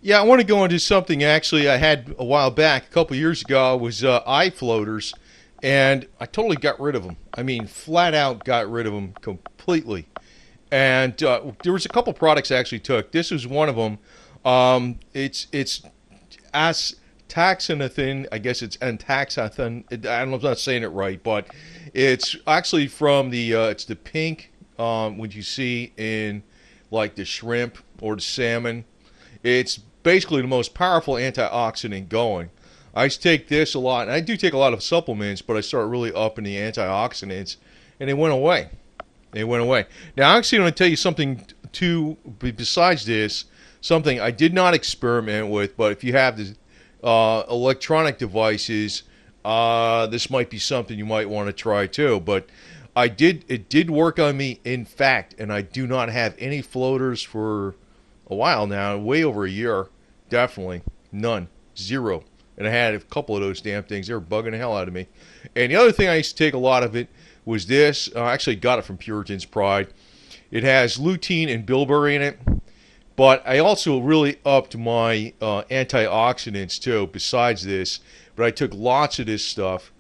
Yeah, I want to go into something actually I had a while back, a couple years ago, was eye floaters, and I totally got rid of them. I mean, flat out got rid of them completely. And there was a couple products I actually took. This was one of them. It's astaxanthin. I guess it's antaxanthin. I don't know if I'm not saying it right, but it's actually from it's the pink what you see in like the shrimp or the salmon. It's basically the most powerful antioxidant going. I take this a lot, and I do take a lot of supplements, but I start really upping the antioxidants, and they went away. They went away. Now, I'm actually going to tell you something too, besides this, something I did not experiment with, but if you have the electronic devices, this might be something you might want to try too. But it did work on me, in fact, and I do not have any floaters for a while now, way over a year, definitely, none, zero. And I had a couple of those damn things. They were bugging the hell out of me. And the other thing I used to take a lot of it was this. I actually got it from Puritan's Pride. It has lutein and bilberry in it. But I also really upped my antioxidants too, besides this. But I took lots of this stuff.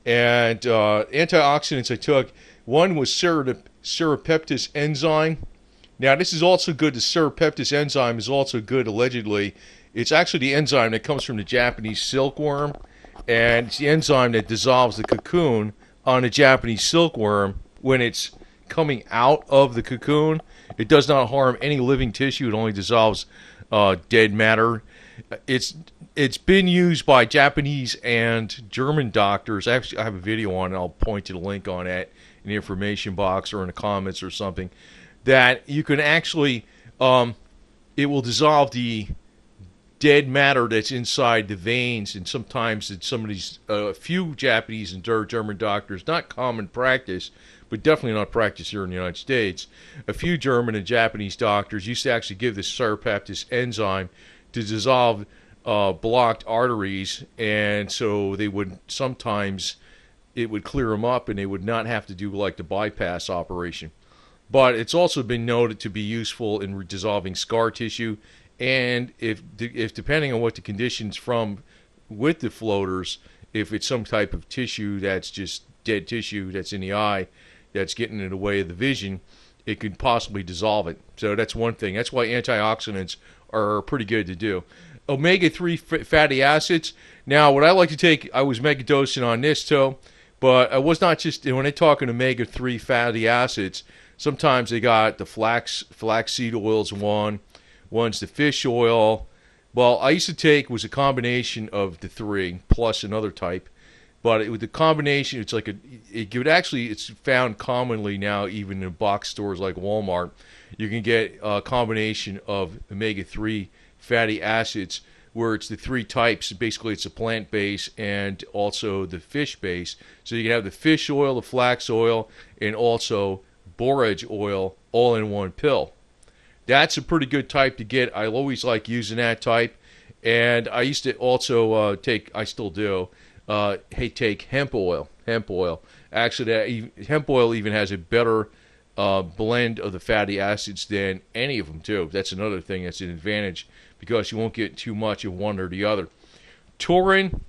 And antioxidants I took, one was Serrapeptase Enzyme. Now, this is also good. The Serrapeptase enzyme is also good, allegedly. It's actually the enzyme that comes from the Japanese silkworm, and it's the enzyme that dissolves the cocoon on a Japanese silkworm when it's coming out of the cocoon. It does not harm any living tissue. It only dissolves dead matter. It's been used by Japanese and German doctors. Actually, I have a video on it. I'll point to the link on it in the information box or in the comments or something. That you can actually, it will dissolve the dead matter that's inside the veins, and sometimes it's some of these, a few Japanese and German doctors, not common practice, but definitely not practice here in the United States. A few German and Japanese doctors used to actually give this Serrapeptase enzyme to dissolve blocked arteries, and so they would sometimes, it would clear them up, and they would not have to do like the bypass operation. But it's also been noted to be useful in dissolving scar tissue, and if depending on what the conditions from with the floaters, if it's some type of tissue that's just dead tissue that's in the eye that's getting in the way of the vision, it could possibly dissolve it. So that's one thing. That's why antioxidants are pretty good to do. Omega-3 fatty acids. Now, what I like to take, I was megadosing on this too, but I was not just, when they're talking omega-3 fatty acids, sometimes they got the flaxseed oils one's the fish oil. Well, I used to take was a combination of the three plus another type, but with the combination, it's like it's found commonly now even in box stores like Walmart. You can get a combination of omega-3 fatty acids where it's the three types. Basically, it's a plant base and also the fish base. So you can have the fish oil, the flax oil, and also borage oil all in one pill. That's a pretty good type to get. I always like using that type. And I used to also I still do, take hemp oil. Actually, hemp oil even has a better blend of the fatty acids than any of them, too. That's another thing that's an advantage because you won't get too much of one or the other. Taurine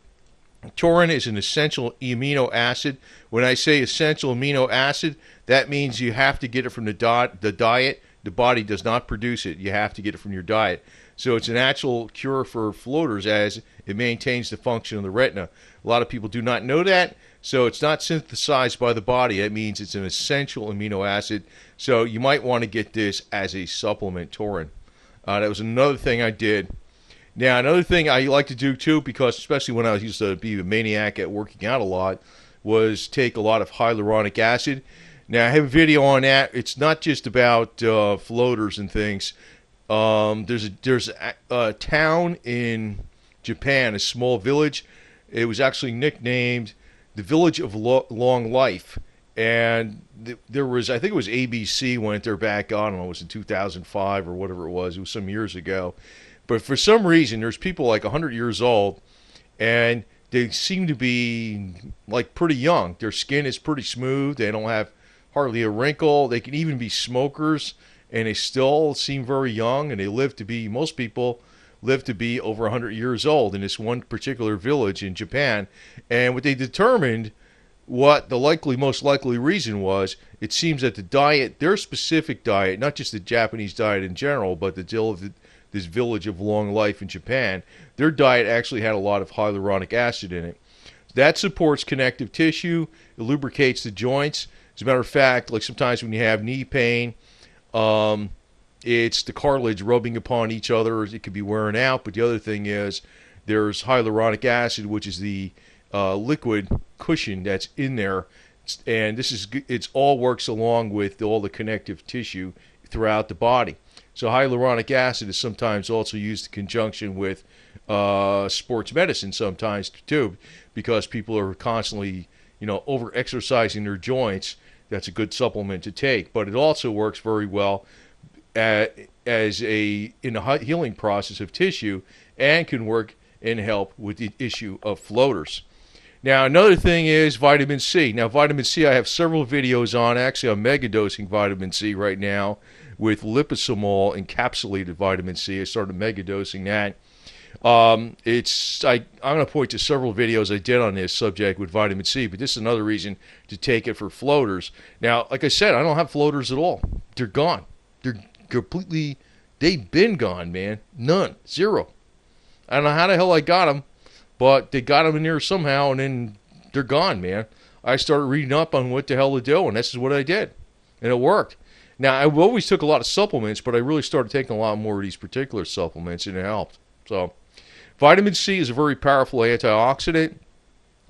is an essential amino acid. When I say essential amino acid, that means you have to get it from the diet. The body does not produce it. You have to get it from your diet. So it's a natural cure for floaters as it maintains the function of the retina. A lot of people do not know that. So it's not synthesized by the body. That means it's an essential amino acid. So you might want to get this as a supplement, taurine. That was another thing I did. Now, another thing I like to do too, because especially when I used to be a maniac at working out a lot, was take a lot of hyaluronic acid. Now, I have a video on that. It's not just about floaters and things. There's a town in Japan, a small village. It was actually nicknamed the Village of Long Life. And there was, I think it was ABC went there back, I don't know, it was in 2005 or whatever it was. It was some years ago. But for some reason, there's people like 100 years old, and they seem to be like pretty young. Their skin is pretty smooth. They don't have hardly a wrinkle. They can even be smokers, and they still seem very young, and they live to be, most people lived to be over 100 years old in this one particular village in Japan. And what they determined, what the most likely reason was, it seems that the diet, their specific diet, not just the Japanese diet in general, but this village of long life in Japan, their diet actually had a lot of hyaluronic acid in it. That supports connective tissue, it lubricates the joints. As a matter of fact, like sometimes when you have knee pain, it's the cartilage rubbing upon each other. It could be wearing out, but the other thing is there's hyaluronic acid, which is the liquid cushion that's in there, and it's all works along with all the connective tissue throughout the body. So hyaluronic acid is sometimes also used in conjunction with sports medicine sometimes too, because people are constantly, over exercising their joints. That's a good supplement to take, but it also works very well in the healing process of tissue, and can work and help with the issue of floaters. Now, another thing is vitamin C. Now, vitamin C, I have several videos on. Actually, I'm megadosing vitamin C right now with liposomol encapsulated vitamin C. I started megadosing that. I'm going to point to several videos I did on this subject with vitamin C, but this is another reason to take it for floaters. Now, like I said, I don't have floaters at all. They're gone. They've been gone, man. None. Zero. I don't know how the hell I got them, but they got them in there somehow, and then they're gone, man. I started reading up on what the hell to do, and this is what I did, and it worked. Now, I always took a lot of supplements, but I really started taking a lot more of these particular supplements, and it helped. So, vitamin C is a very powerful antioxidant.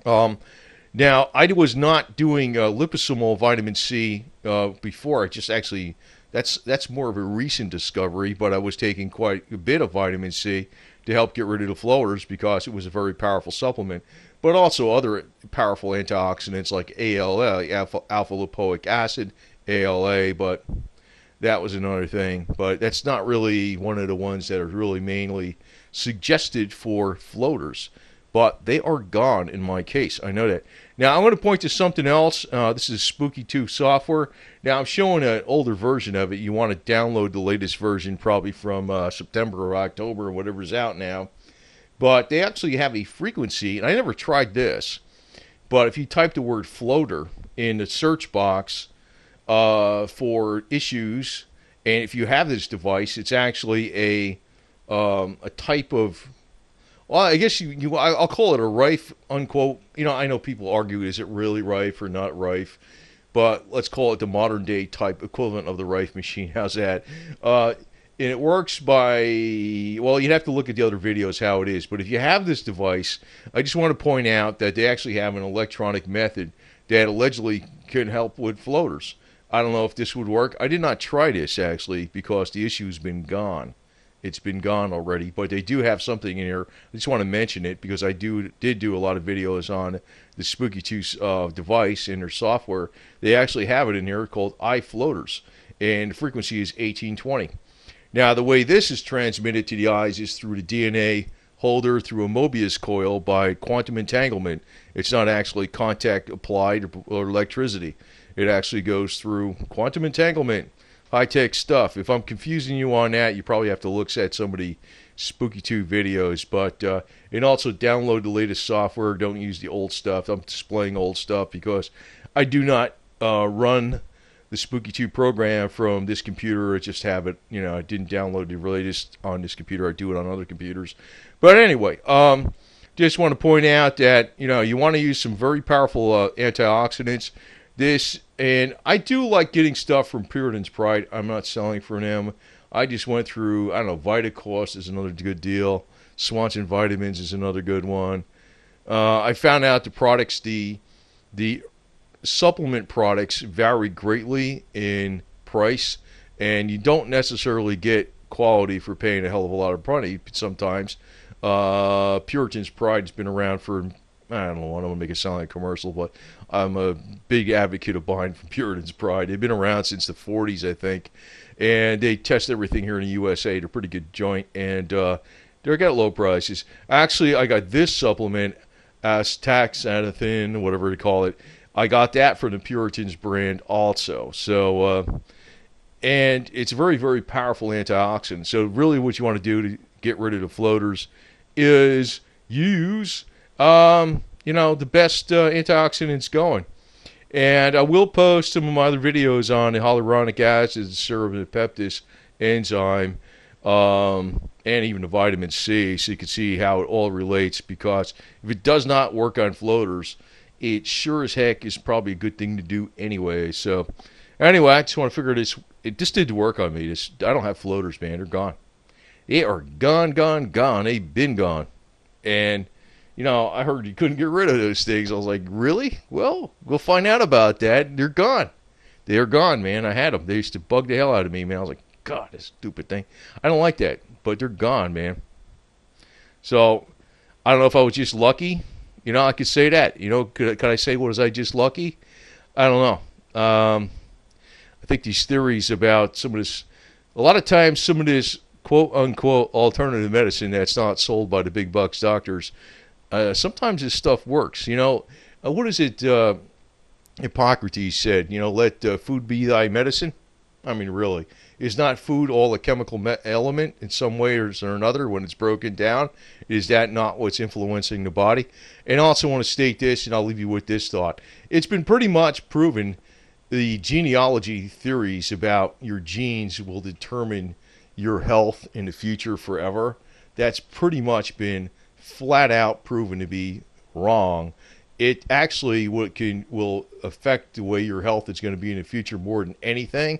Now, I was not doing liposomol vitamin C before. I just actually, that's more of a recent discovery, but I was taking quite a bit of vitamin C to help get rid of the floaters because it was a very powerful supplement. But also other powerful antioxidants like ALA, alpha lipoic acid, ALA, but that was another thing. But that's not really one of the ones that are really mainly suggested for floaters. But they are gone in my case. I know that. Now, I'm going to point to something else. This is Spooky 2 software. Now, I'm showing an older version of it. You want to download the latest version probably from September or October or whatever's out now. But they actually have a frequency, and I never tried this. But if you type the word floater in the search box for issues, and if you have this device, it's actually a type of... Well, I guess I'll call it a rife, unquote. I know people argue, is it really rife or not rife? But let's call it the modern day type equivalent of the rife machine. How's that? And it works by, well, you'd have to look at the other videos how it is. But if you have this device, I just want to point out that they actually have an electronic method that allegedly can help with floaters. I don't know if this would work. I did not try this, actually, because the issue's been gone. It's been gone already, but they do have something in here. I just want to mention it because I did do a lot of videos on the Spooky 2 device and their software. They actually have it in here called iFloaters, and the frequency is 1820. Now, the way this is transmitted to the eyes is through the DNA holder through a Mobius coil by quantum entanglement. It's not actually contact applied or electricity. It actually goes through quantum entanglement. High-tech stuff. If I'm confusing you on that, you probably have to look at some of the Spooky 2 videos. But and also download the latest software. Don't use the old stuff. I'm displaying old stuff because I do not run the Spooky 2 program from this computer. I just have it. I didn't download the latest on this computer. I do it on other computers. But anyway, just want to point out that you want to use some very powerful antioxidants. And I do like getting stuff from Puritan's Pride. I'm not selling for them. I just went through, Vitacost is another good deal. Swanson Vitamins is another good one. I found out the products, the supplement products vary greatly in price, and you don't necessarily get quality for paying a hell of a lot of money sometimes. Puritan's Pride has been around for, I don't want to make it sound like a commercial, but I'm a big advocate of buying from Puritan's Pride. They've been around since the 40s, I think, and they test everything here in the USA. They're a pretty good joint, and they've got low prices. Actually, I got this supplement, astaxanthin, whatever they call it. I got that from the Puritan's brand also. So, and it's a very, very powerful antioxidant. So really what you want to do to get rid of the floaters is use, the best antioxidants going. And I will post some of my other videos on the hyaluronic acid, the serrapeptase enzyme, and even the vitamin C, so you can see how it all relates. Because if it does not work on floaters, it sure as heck is probably a good thing to do anyway. So anyway, I just want to figure this. It just did work on me. I don't have floaters, man. They're gone. They are gone, gone, gone. They've been gone. And, I heard you couldn't get rid of those things. I was like, really? Well, we'll find out about that. They're gone. They're gone, man. I had them. They used to bug the hell out of me, man. I was like, God, this stupid thing. I don't like that. But they're gone, man. So, I don't know if I was just lucky. I could say that. Could I say, was I just lucky? I don't know. I think these theories about some of this, a lot of times some of this quote-unquote alternative medicine that's not sold by the big bucks doctors, sometimes this stuff works. What is it Hippocrates said? Let food be thy medicine. I mean, really. Is not food all a chemical element in some way or another when it's broken down? Is that not what's influencing the body? And I also want to state this, and I'll leave you with this thought. It's been pretty much proven the genealogy theories about your genes will determine your health in the future forever. That's pretty much been flat out proven to be wrong. It actually will affect the way your health is going to be in the future more than anything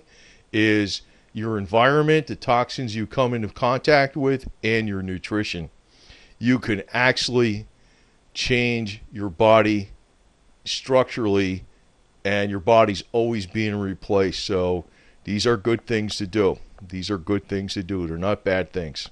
is your environment, the toxins you come into contact with, and your nutrition. You can actually change your body structurally, and your body's always being replaced. So these are good things to do. These are good things to do. They're not bad things.